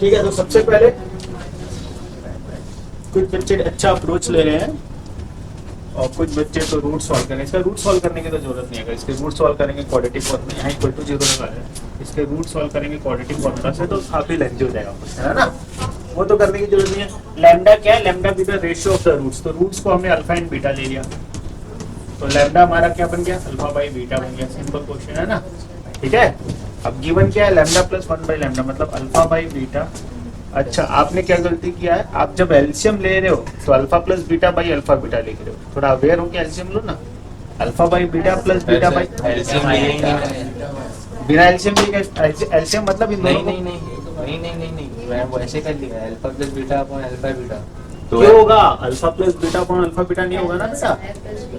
ठीक है, तो सबसे पहले कुछ बच्चे अच्छा अप्रोच ले रहे हैं और कुछ बच्चे तो रूट सॉल्व करेंगे। इसका रूट सॉल्व करने की तो जरूरत नहीं है, इसके रूट सॉल्व करेंगे क्वाड्रेटिक फॉर्मूला, यहाँ इक्वल टू 0 लगा है, इसके रूट सॉल्व करेंगे क्वाड्रेटिक फॉर्मूला से तो काफी लेंथी हो जाएगा, है ना। वो तो करने की जरूरत नहीं है। लैम्डा क्या है? लैम्डा भी the ratio of the roots, तो रूट्स को हमने अल्फा एंड बीटा ले लिया, तो लैम्डा हमारा क्या बन गया? अल्फा बाई बीटा बन गया। सिंपल क्वेश्चन है ना, ठीक है। अब गिवन क्या है? लैम्डा प्लस 1 बाई लैम्डा, मतलब अल्फा बाई बीटा। अच्छा, आपने क्या गलती किया है? आप जब एलसीएम ले रहे हो तो alpha plus beta by alpha beta लिख रहे हो। थोड़ा अवेयर हो कि एलसीएम लो ना, alpha by beta plus beta by बिना एलसीएम लिखे। एलसीएम मतलब इन दोनों को नहीं, मैं वैसे कर लिया, alpha plus beta upon alpha beta. तो ये होगा alpha plus beta upon alpha beta, नहीं होगा ना बेटा?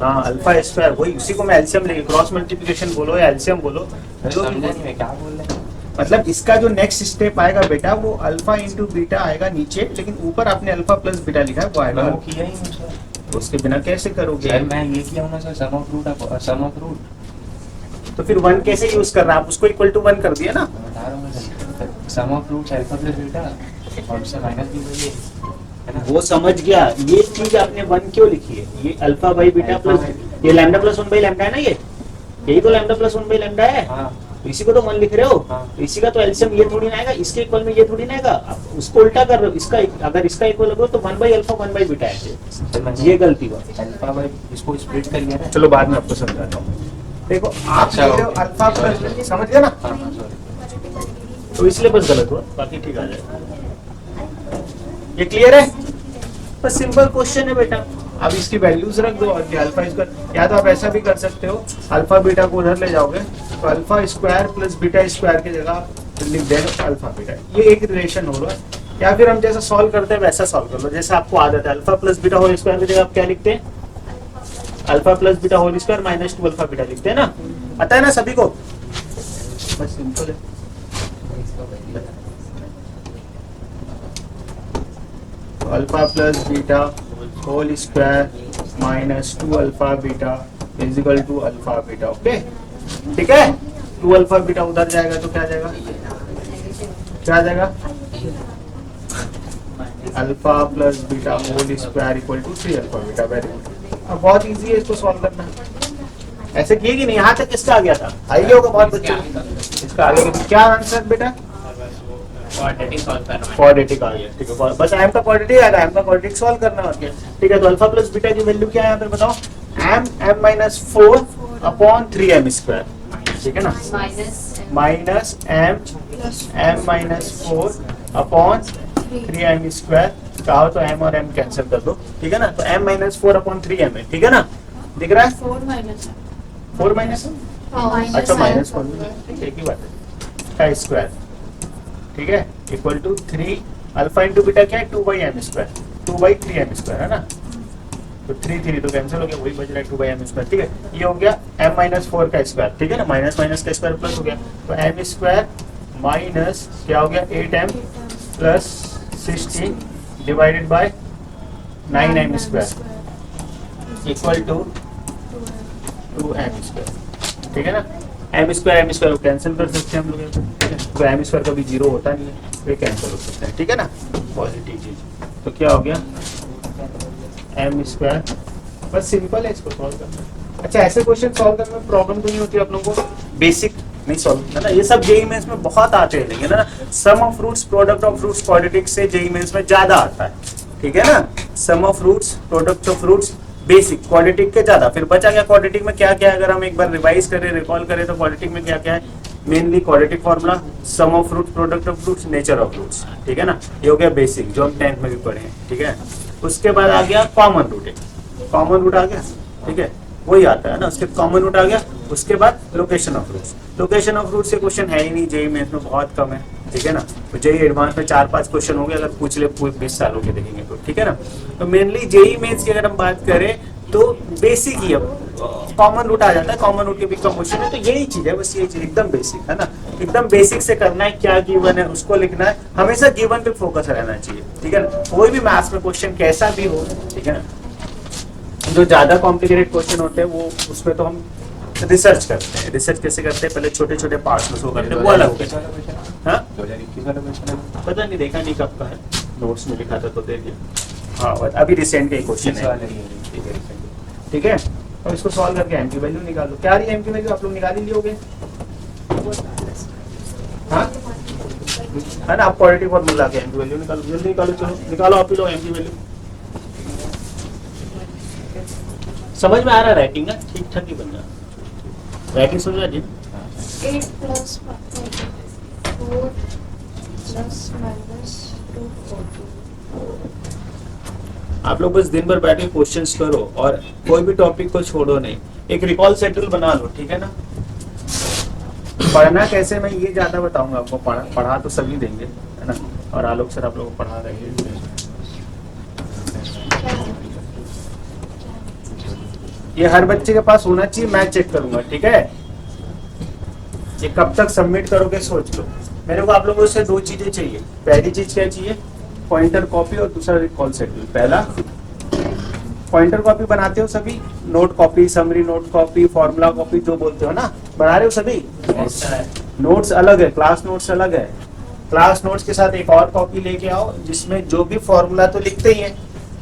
हाँ, अल्फा स्क्वायर, वही उसी को मैं एलसीएम लेके क्रॉस मल्टीप्लिकेशन बोलो या एलसीएम बोलो, समझा नहीं मैं क्या बोल रहा हूँ। मतलब इसका जो नेक्स्ट स्टेप आएगा बेटा वो अल्फा इंटू बीटा आएगा नीचे, लेकिन ऊपर आपने अल्फा प्लस बीटा लिखा है वो आएगा। वो किया ही नहीं सर। तो उसके बिना कैसे करोगे? सर मैं ये किया हूँ ना सर, सम ऑफ रूट। तो फिर 1 कैसे यूज कर रहा है? आप उसको इक्वल टू 1 कर दिया ना। बता रहा हूँ मैं sir, sum of roots alpha plus beta और उससे माइनस भी हुई है ना। वो समझ गया, ये चीज आपने 1 क्यों लिखी है? ये अल्फा बाई बीटा प्लस, ये लैम्डा प्लस 1 बाई लैम्डा है ना, ये यही तो लैम्डा प्लस 1 बाई लैम्डा है। हाँ, तो इसी को तो 1 लिख रहे हो। हाँ। तो इसी का तो एलसीएम ये थोड़ी ना आएगा, इसके इक्वल में ये थोड़ी ना आएगा। आप उसको उल्टा कर रहे हो, इसका अगर इसका इक्वल हो तो 1 बाई अल्फा 1 बाई बीटा है, ये गलती हुआ। अल्फा बाई इसको स्प्लिट कर लिया ना। चलो बाद में आपको समझाता हूँ। देखो आप अच्छा, ले रहे हो अल्फा प्लस, समझ गए ना? हाँ सॉरी। तो इसलिए बस गलत हुआ, बाकी ठीक आ जाएगा। ये क्लियर है? बस सिंपल क्वेश्चन है बेटा। अब इसकी वैल्यूज रख दो और अल्फा स्क्वायर, या तो आप ऐसा भी कर सकते हो, अल्फा बीटा को उधर ले जाओगे तो alpha square plus beta square की जगह लिख देना अल्फा बीटा, ये एक रिलेशन हो रहा है। या फिर हम जैसा सॉल्व करते हैं वैसा सॉल्व कर लो, जैसे आपको आदत है। Alpha plus beta whole square की जगह आप क्या लिखते हैं? Alpha plus beta whole square minus 2 alpha beta लिखते हैं ना। आता है ना सभी को? बस सिंपल है। Alpha plus beta whole square minus 2 alpha beta is equal to alpha beta. Okay, ठीक है। 2 अल्फा बीटा उधर जाएगा तो क्या जाएगा? क्या आ जाएगा? Alpha plus beta whole square equal to 3 alpha beta. Very good. अब बहुत इजी है इसको सॉल्व करना। ऐसे किए कि नहीं? यहाँ तक किसका आ गया था? आई गया होगा बहुत बच्चों को। इसका आ गया क्या आंसर बेटा? क्वाड्रेटिक आ गया, ठीक है। बस एम का क्वाड्रेटिक आएगा, एम का क्वाड्रेटिक सॉल्व करना हो गया, ठीक है। तो अल्फा प्लस बीटा की वैल्यू क्या है यहाँ पे बताओ? M minus 4 upon 3m square, ठीक है ना। Minus m minus 4 upon 3m square, कहा तो m और m कैंसिल कर दो, ठीक है ना। तो m माइनस 4 अपॉन 3m है, ठीक है ना। दिख रहा है? 4 माइनस, अच्छा माइनस 4, एक ही बात है, का स्क्वायर, ठीक है, equal to 3 alpha into beta क्या है? 2 by m square, 2 by 3m square, है ना। तो 3 तो कैंसिल हो गया, वही बच रहा है 2 बाई एम स्क्वायर, ठीक है। ये हो गया m माइनस 4 का स्क्वायर, ठीक है ना। माइनस माइनस का स्क्वायर प्लस हो गया, तो m स्क्वायर माइनस क्या हो गया? 8m plus 16 divided by 9m square equal to 2m square, ठीक है ना। m स्क्वायर कैंसिल कर सकते हैं हम लोग, ठीक है। तो m स्क्वायर कभी 0 होता नहीं है, तो ये कैंसिल हो सकता है, ठीक है ना, पॉजिटिव चीज। तो क्या हो गया? m square. बस सिंपल है इसको सॉल्व करना। अच्छा, ऐसे क्वेश्चन सॉल्व करने में प्रॉब्लम तो नहीं होती आप लोगों को? बेसिक नहीं सॉल्व है ना, ये सब जेईई मेंस में बहुत आते हैं, लेकिन ना sum of roots product of roots quadratic से जेईई मेंस में ज्यादा आता है, ठीक है ना। Sum of roots product of roots basic quadratic के ज्यादा। फिर बचा क्या क्वाड्रेटिक में? क्या क्या अगर हम एक बार रिवाइज करें, रिकॉल करें, तो क्वाड्रेटिक में क्या क्या है? Mainly quadratic formula, sum of roots product of roots, nature of roots, ठीक है ना। ये हो गया बेसिक, जो हम 10th में भी पढ़े हैं, ठीक है। उसके बाद आ गया कॉमन रूट, कॉमन रूट आ गया, ठीक है, वही आता है ना। उसके कॉमन रूट आ गया। उसके बाद location of roots, location of roots से क्वेश्चन है ही नहीं जेईई मेंस में, बहुत कम है, ठीक है ना। तो जेईई एडवांस में 4-5 क्वेश्चन हो गए अगर पूछ ले 20 सालों के देखेंगे तो, ठीक है ना। तो मेनली जेईई मेंस की अगर हम बात करें तो बेसिक ही है, कॉमन रूट आ जाता है, कॉमन रूट के भी कम क्वेश्चन है। तो यही चीज है, बस यही चीज एकदम बेसिक है ना, एकदम बेसिक से करना है। क्या गिवन है उसको लिखना है, हमेशा गिवन पे फोकस रहना चाहिए, ठीक है ना। कोई भी मैथ्स में क्वेश्चन कैसा भी हो, ठीक है ना। जो ज्यादा कॉम्प्लिकेटेड क्वेश्चन होते हैं वो उसमें तो हम रिसर्च करते हैं। रिसर्च कैसे करते हैं? पहले छोटे छोटे पार्ट्स में शो करते हैं, वो अलग होता है। हाँ 2021 वाला क्वेश्चन है। पता नहीं, देखा नहीं कब का है, नोट्स में लिखा था तो दे दिया। हाँ और अभी रिसेंट का ही क्वेश्चन इस है, वाला ही है, ठीक है recent। ठीक है। और इसको सॉल्व करके एम की वैल्यू निकालो। क्या रही है एम की वैल्यू, आप लोग निकाल ही लियोगे, हाँ है ना। आप क्वाड्रेटिक फॉर्मूला के एम की वैल्यू निकालो, जल्दी निकालो, चलो निकालो आप ही लोग एम की वैल्यू। समझ में आ रहा है राइटिंग ना, ठीक ठाक ही बन रहा, राइटिंग समझ आ रही है। 8 plus 4 plus minus 240. आप लोग बस दिन भर बैठे क्वेश्चंस करो और कोई भी टॉपिक को छोड़ो नहीं, एक रिकॉल शेड्यूल बना लो, ठीक है ना। पढ़ना कैसे मैं ये ज्यादा बताऊंगा आपको, पढ़ा तो सभी देंगे है ना, और आलोक सर आप लोगों को पढ़ा देंगे। ये हर बच्चे के पास होना चाहिए, मैं चेक करूंगा, ठीक है। ये कब तक सबमिट करोगे सोच लो। मेरे को आप लोगों से दो चीजें चाहिए, पहली चीज क्या चाहिए, पॉइंटर कॉपी, और दूसरा रिकॉल शेड्यूल। पहला पॉइंटर कॉपी बनाते हो सभी, note copy, summary note copy, formula copy जो बोलते हो ना, बना रहे हो सभी। नोट्स अलग है, क्लास नोट्स अलग है। क्लास नोट्स के साथ एक और कॉपी लेके आओ जिसमें जो भी फॉर्मूला तो लिखते ही है,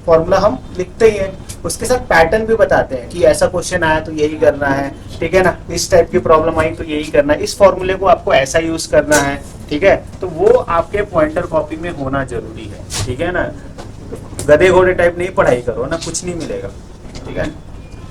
फॉर्मूला हम लिखते ही हैं, उसके साथ पैटर्न भी बताते हैं कि ऐसा क्वेश्चन आया तो यही करना है, ठीक है ना, इस टाइप की प्रॉब्लम आई तो यही करना है, इस फॉर्मूले को आपको ऐसा यूज करना है, ठीक है। तो वो आपके पॉइंटर कॉपी में होना जरूरी है, ठीक है ना। गधे घोड़े टाइप नहीं पढ़ाई करो ना, कुछ नहीं मिलेगा, ठीक है।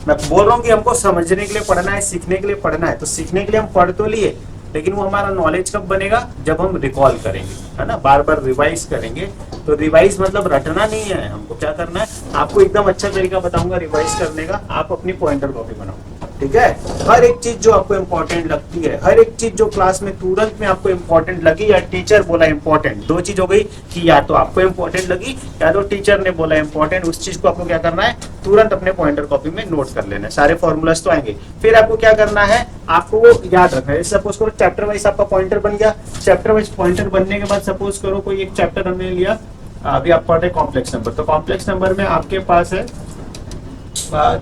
मैं बोल रहा हूँ कि हमको समझने के लिए पढ़ना है, सीखने के लिए पढ़ना है, तो सीखने के लिए हम पढ़ तो लिए, लेकिन वो हमारा नॉलेज कब बनेगा, जब हम रिकॉल करेंगे, है ना, बार बार रिवाइज करेंगे। तो रिवाइज मतलब रटना नहीं है, हमको क्या करना है, आपको एकदम अच्छा तरीका बताऊंगा रिवाइज करने का। आप अपनी पॉइंटर कॉपी बनाओ, ठीक है। हर एक चीज जो आपको इम्पोर्टेंट लगती है, हर एक चीज जो क्लास में तुरंत में आपको इम्पोर्टेंट लगी या टीचर बोला इम्पोर्टेंट, दो चीज हो गई कि या तो आपको इम्पोर्टेंट लगी या तो टीचर ने बोला इम्पोर्टेंट, उस चीज को आपको क्या करना है, तुरंत अपने पॉइंटर कॉपी में नोट कर लेना है। सारे फॉर्मूलाज तो आएंगे, फिर आपको क्या करना है, आपको वो याद रखना है। सपोज करो चैप्टर वाइज आपका पॉइंटर बन गया, चैप्टर वाइज पॉइंटर बनने के बाद सपोज करो कोई एक चैप्टर हमने लिया, अभी आप पढ़ रहे कॉम्प्लेक्स नंबर, तो कॉम्प्लेक्स नंबर में आपके पास है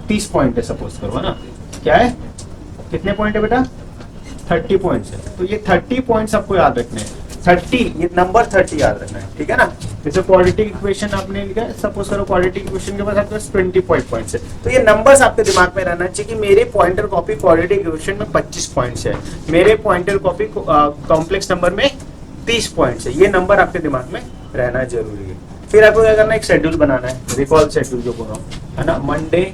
30 पॉइंट है सपोज करो, है ना। क्या है, कितने पॉइंट है बेटा, 30 पॉइंट्स है। तो ये 30 पॉइंट्स आपको याद रखने हैं, 30, ये नंबर 30 याद रखना है, ठीक है ना। जैसे क्वाड्रेटिक इक्वेशन आपने लिखा है, सपोज करो क्वाड्रेटिक इक्वेशन के बाद आपके पास 25 पॉइंट्स है, तो ये नंबर्स आपके दिमाग में रहना चाहिए कि मेरे पॉइंटर कॉपी क्वाड्रेटिक इक्वेशन में 25 पॉइंट्स है, मेरे पॉइंटर कॉपी कॉम्प्लेक्स नंबर में 30 पॉइंट्स है। ये नंबर आपके दिमाग में रहना जरूरी है। फिर आपको क्या करना है, एक शेड्यूल बनाना है, रिकॉल शेड्यूल जो बोल रहा हूँ, है ना। मंडे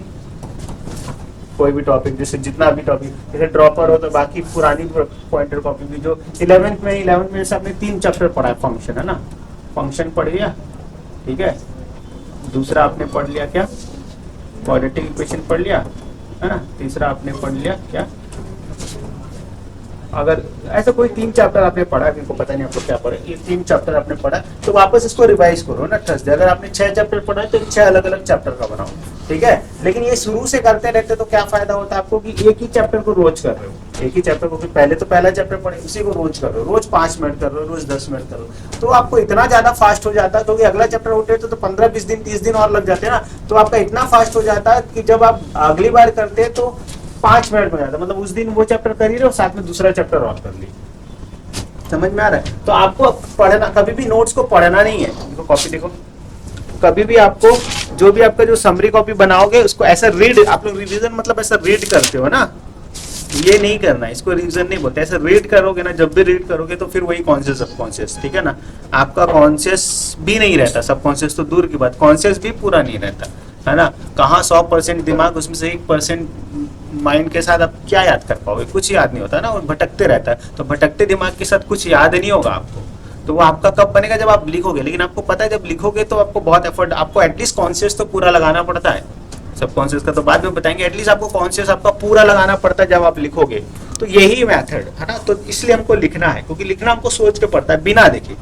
कोई भी टॉपिक, जैसे जितना भी टॉपिक, जैसे ड्रॉपर हो तो बाकी पुरानी पॉइंटर कॉपी भी जो 11th में से आपने 3 चैप्टर पढ़ा है, फंक्शन, है ना, फंक्शन पढ़ लिया, ठीक है। दूसरा आपने पढ़ लिया क्या, क्वाड्रेटिक इक्वेशन पढ़ लिया, है ना। तीसरा आपने पढ़ लिया क्या, अगर ऐसा कोई 3 चैप्टर आपने पढ़ा, किनको पता नहीं आपको क्या पढ़ा, ये 3 चैप्टर आपने पढ़ा, तो वापस इसको रिवाइज करो ना थर्सडे। अगर आपने 6 चैप्टर पढ़ा है तो 6 अलग अलग चैप्टर का बनाओ, ठीक है। लेकिन ये शुरू से करते रहते तो क्या फायदा होता है आपको, कि एक ही चैप्टर को रोज कर रहे हो, एक ही चैप्टर को, पहले तो पहला चैप्टर पढ़े उसी को रोज कर रहे हो, रोज 5 मिनट कर रहे हो, रोज 10 मिनट कर रहे हो, तो आपको इतना ज्यादा फास्ट हो जाता है, क्योंकि अगला चैप्टर उठे तो 15-20 दिन 30 दिन और लग जाते हैं ना, तो आपका इतना फास्ट हो जाता है कि जब आप अगली बार करते हैं तो 5 मिनट में जाता है, मतलब उस दिन वो चैप्टर कर ही रहे हो, साथ में दूसरा चैप्टर और कर ली। समझ में आ रहा है। तो आपको पढ़ना, कभी भी नोट्स को पढ़ना नहीं है, देखो कॉपी देखो, कभी भी आपको जो भी आपका जो समरी कॉपी बनाओगे उसको ऐसा रीड, आप लोग रिवीजन मतलब ऐसा रीड करते हो ना, ये नहीं करना है, इसको रिवीजन नहीं बोलते, ऐसा रीड करोगे ना, जब भी रीड करोगे तो फिर वही कॉन्शियस सबकॉन्शियस, ठीक है ना। आपका कॉन्शियस भी नहीं रहता, सबकॉन्शियस तो दूर की बात, कॉन्शियस भी पूरा नहीं रहता, है ना। कहाँ 100% दिमाग, उसमें से 1% माइंड के साथ आप क्या याद कर पाओगे, कुछ याद नहीं होता ना, वो भटकते रहता है। तो भटकते दिमाग के साथ कुछ याद नहीं होगा आपको, तो वो आपका कब बनेगा, जब आप लिखोगे। लेकिन आपको पता है जब लिखोगे तो आपको बहुत एफर्ट, आपको एटलीस्ट कॉन्शियस तो पूरा लगाना पड़ता है, सबकॉन्शियस का तो बाद में बताएंगे, एटलीस्ट आपको कॉन्शियस आपका पूरा लगाना पड़ता है जब आप लिखोगे। तो यही मेथड है ना, तो इसलिए हमको लिखना है, क्योंकि लिखना हमको सोच के पड़ता है, बिना देखे।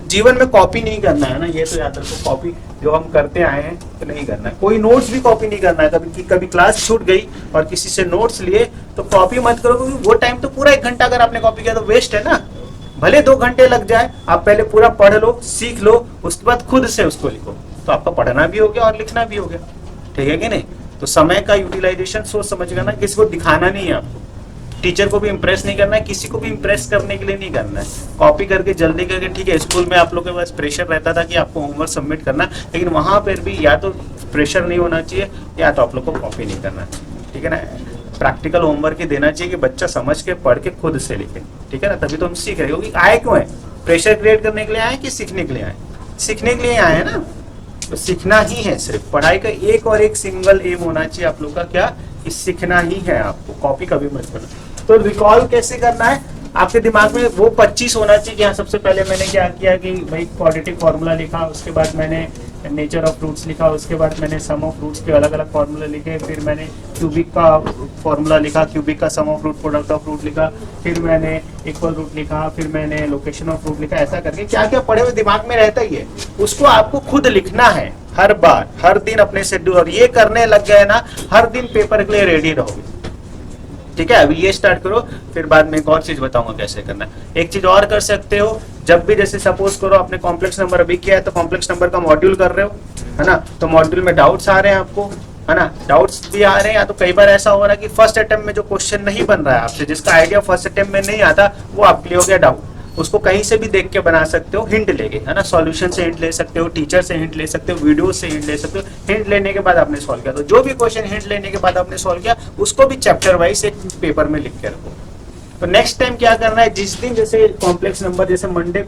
जीवन में कॉपी नहीं करना है ना, ये तो याद रखो, कॉपी जो हम करते आए हैं तो नहीं करना है। कोई नोट्स भी कॉपी नहीं करना है, कभी क्लास छूट गई और किसी से नोट्स लिए तो कॉपी मत करो, क्योंकि वो टाइम तो पूरा 1 घंटा अगर आपने कॉपी किया तो वेस्ट है ना। भले 2 घंटे लग जाए, आप पहले पूरा पढ़ लो, सीख लो, उसके बाद खुद से उसको लिखो, तो आपका पढ़ना भी हो गया और लिखना भी हो गया, ठीक है कि नहीं। तो समय का यूटिलाइजेशन सोच समझ करना, किसी को दिखाना नहीं है आपको, टीचर को भी इम्प्रेस नहीं करना है, किसी को भी इम्प्रेस करने के लिए नहीं करना है। कॉपी करके जल्दी करके, ठीक है स्कूल में आप लोग के पास प्रेशर रहता था कि आपको होमवर्क सबमिट करना, लेकिन वहाँ पर भी या तो प्रेशर नहीं होना चाहिए या तो आप लोग को कॉपी नहीं करना चाहिए, ठीक है ना। प्रैक्टिकल होमवर्क ही देना चाहिए कि बच्चा समझ के पढ़ के खुद से लिखे, ठीक है ना, तभी तो हम सीख रहे हैं। क्योंकि आए क्यों है, प्रेशर क्रिएट करने के लिए आए कि सीखने के लिए आए? सीखने के लिए आए हैं ना, तो सीखना ही है। सिर्फ पढ़ाई का एक और एक सिंगल एम होना चाहिए आप लोग का, क्या कि सीखना ही है आपको, कॉपी कभी मत करना। तो रिकॉल कैसे करना है, आपके दिमाग में वो 25 होना चाहिए कि हाँ सबसे पहले मैंने क्या किया कि भाई क्वाड्रेटिक फार्मूला लिखा, उसके बाद मैंने नेचर ऑफ फ्रूट्स लिखा, उसके बाद मैंने सम ऑफ फ्रूट्स के अलग अलग फार्मूला लिखे, फिर मैंने क्यूबिक का फार्मूला लिखा, क्यूबिक का sum of root, product of root लिखा, फिर मैंने इक्वल रूट लिखा, फिर मैंने लोकेशन ऑफ फ्रूट लिखा। ऐसा करके क्या क्या पढ़े हुए दिमाग में रहता ही है, उसको आपको खुद लिखना है हर बार, हर दिन अपने शेड्यूल। और ये करने लग गए ना, हर दिन पेपर के लिए रेडी रहोगे, ठीक है। अभी ये स्टार्ट करो, फिर बाद में एक और चीज बताऊंगा कैसे करना है। एक चीज और कर सकते हो, जब भी जैसे सपोज करो आपने कॉम्प्लेक्स नंबर अभी किया है तो कॉम्प्लेक्स नंबर का मॉड्यूल कर रहे हो, है ना, तो मॉड्यूल में डाउट्स आ रहे हैं आपको, है ना, डाउट्स भी आ रहे हैं। या तो कई बार ऐसा हो रहा है कि फर्स्ट अटेम्प्ट में जो क्वेश्चन नहीं बन रहा है आपसे, जिसका आइडिया फर्स्ट अटेम्प्ट में नहीं आता, वो आपके लिए हो गया डाउट। उसको कहीं से भी देख के बना सकते हो, हिंट लेके, है ना, सॉल्यूशन से हिंट ले सकते हो, टीचर से हिंट ले सकते हो, वीडियो से हिंट ले सकते हो। हिंट लेने के बाद आपने सॉल्व किया, तो जो भी क्वेश्चन हिंट लेने के बाद आपने सॉल्व किया उसको भी चैप्टर वाइज एक पेपर में लिख के रखो। तो नेक्स्ट टाइम क्या करना है, जिस दिन जैसे कॉम्प्लेक्स नंबर, जैसे मंडे,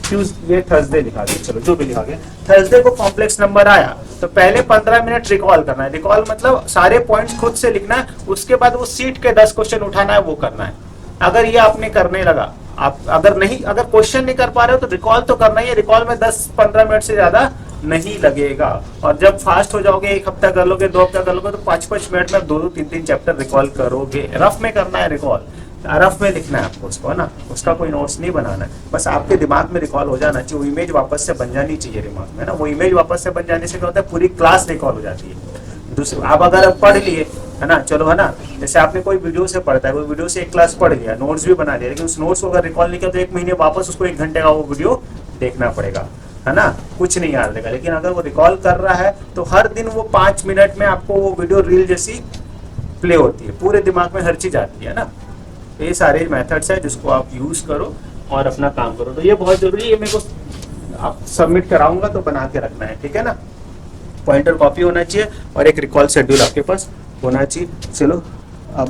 ट्यूसडे, थर्सडे लिखा गया, चलो जो भी लिखा गया, थर्सडे को कॉम्प्लेक्स नंबर आया तो पहले 15 मिनट रिकॉल करना है। रिकॉल मतलब सारे पॉइंट्स खुद से लिखना है, उसके बाद वो सीट के 10 क्वेश्चन उठाना है, वो करना है। अगर ये आपने करने लगा, आप अगर क्वेश्चन नहीं कर पा रहे हो तो रिकॉल तो करना ही है। रिकॉल में 10-15 मिनट से ज्यादा नहीं लगेगा। और जब फास्ट हो जाओगे, 1 हफ्ता कर लोगे, 2 हफ्ता कर लोगे, तो 5-5 मिनट में 2-2, 3-3 चैप्टर रिकॉल करोगे। रफ में करना है रिकॉल, रफ में लिखना है आपको उसको, है ना, उसका कोई नोट्स नहीं बनाना है, बस आपके दिमाग में रिकॉल हो जाना चाहिए। वो इमेज वापस से बन जानी चाहिए दिमाग में, ना। वो इमेज वापस से बन जाने से क्या होता है, पूरी क्लास रिकॉल हो जाती है। दूसरे आप अगर पढ़ लिए, है ना, चलो, है ना, जैसे आपने कोई वीडियो से पढ़ता है, कोई वीडियो से एक क्लास पढ़ लिया, नोट्स भी बना लिया, लेकिन उस नोट्स को अगर रिकॉल नहीं किया तो 1 महीने वापस उसको 1 घंटे का वो वीडियो देखना पड़ेगा, है ना, कुछ नहीं याद रहेगा। लेकिन अगर वो रिकॉल कर रहा है तो हर दिन वो 5 मिनट में आपको वो वीडियो रील जैसी प्ले होती है, पूरे दिमाग में हर चीज आती है ना। तो ये सारे मेथड्स है जिसको आप यूज करो और अपना काम करो। तो ये बहुत जरूरी है, मेरे को आप सबमिट कराऊंगा तो बना के रखना है, ठीक है ना। पॉइंटर कॉपी होना चाहिए और एक रिकॉल शेड्यूल आपके पास होना चाहिए। चलो